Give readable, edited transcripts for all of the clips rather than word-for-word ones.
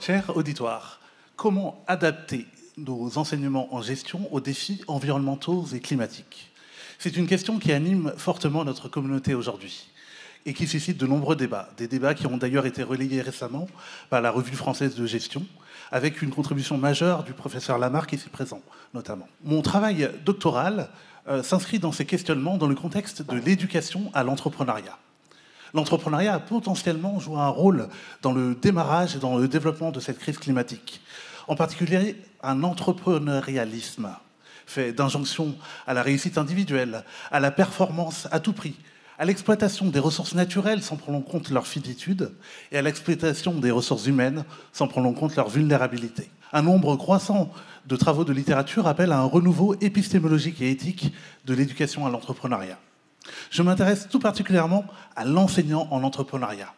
Cher auditoire, comment adapter nos enseignements en gestion aux défis environnementaux et climatiques? C'est une question qui anime fortement notre communauté aujourd'hui et qui suscite de nombreux débats. Des débats qui ont d'ailleurs été relayés récemment par la Revue française de gestion, avec une contribution majeure du professeur Lamarck ici présent, notamment. Mon travail doctoral s'inscrit dans ces questionnements dans le contexte de l'éducation à l'entrepreneuriat. L'entrepreneuriat a potentiellement joué un rôle dans le démarrage et dans le développement de cette crise climatique. En particulier, un entrepreneurialisme fait d'injonction à la réussite individuelle, à la performance à tout prix, à l'exploitation des ressources naturelles sans prendre en compte leur finitude et à l'exploitation des ressources humaines sans prendre en compte leur vulnérabilité. Un nombre croissant de travaux de littérature appellent à un renouveau épistémologique et éthique de l'éducation à l'entrepreneuriat. Je m'intéresse tout particulièrement à l'enseignant en entrepreneuriat,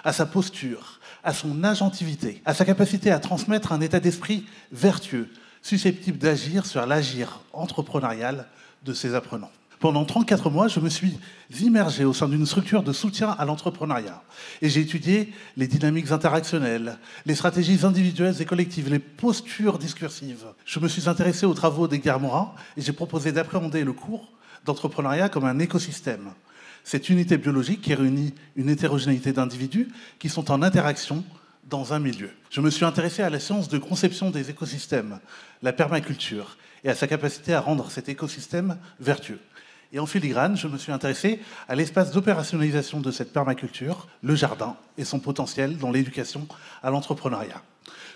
à sa posture, à son agentivité, à sa capacité à transmettre un état d'esprit vertueux, susceptible d'agir sur l'agir entrepreneurial de ses apprenants. Pendant 34 mois, je me suis immergé au sein d'une structure de soutien à l'entrepreneuriat et j'ai étudié les dynamiques interactionnelles, les stratégies individuelles et collectives, les postures discursives. Je me suis intéressé aux travaux d'Edgar Morin et j'ai proposé d'appréhender le cours d'entrepreneuriat comme un écosystème. Cette unité biologique qui réunit une hétérogénéité d'individus qui sont en interaction dans un milieu. Je me suis intéressé à la science de conception des écosystèmes, la permaculture, et à sa capacité à rendre cet écosystème vertueux. Et en filigrane, je me suis intéressé à l'espace d'opérationnalisation de cette permaculture, le jardin, et son potentiel dans l'éducation à l'entrepreneuriat.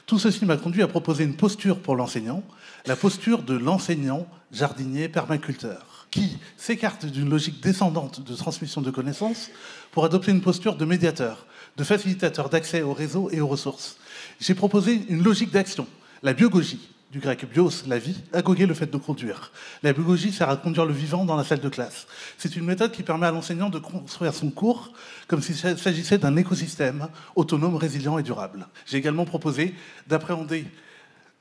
Tout ceci m'a conduit à proposer une posture pour l'enseignant, la posture de l'enseignant jardinier permaculteur, qui s'écarte d'une logique descendante de transmission de connaissances pour adopter une posture de médiateur, de facilitateur d'accès au réseau et aux ressources. J'ai proposé une logique d'action, la biogogie, du grec bios, la vie, agoger, le fait de conduire. La biogogie sert à conduire le vivant dans la salle de classe. C'est une méthode qui permet à l'enseignant de construire son cours comme s'il s'agissait d'un écosystème autonome, résilient et durable. J'ai également proposé d'appréhender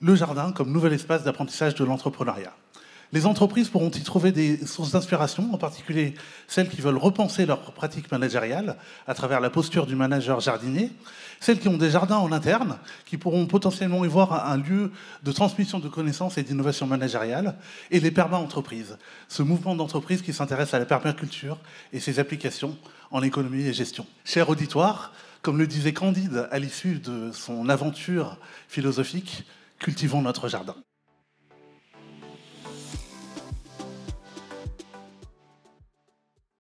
le jardin comme nouvel espace d'apprentissage de l'entrepreneuriat. Les entreprises pourront y trouver des sources d'inspiration, en particulier celles qui veulent repenser leurs pratiques managériales à travers la posture du manager jardinier, celles qui ont des jardins en interne, qui pourront potentiellement y voir un lieu de transmission de connaissances et d'innovation managériale, et les perma-entreprises, ce mouvement d'entreprise qui s'intéresse à la permaculture et ses applications en économie et gestion. Cher auditoire, comme le disait Candide à l'issue de son aventure philosophique, cultivons notre jardin.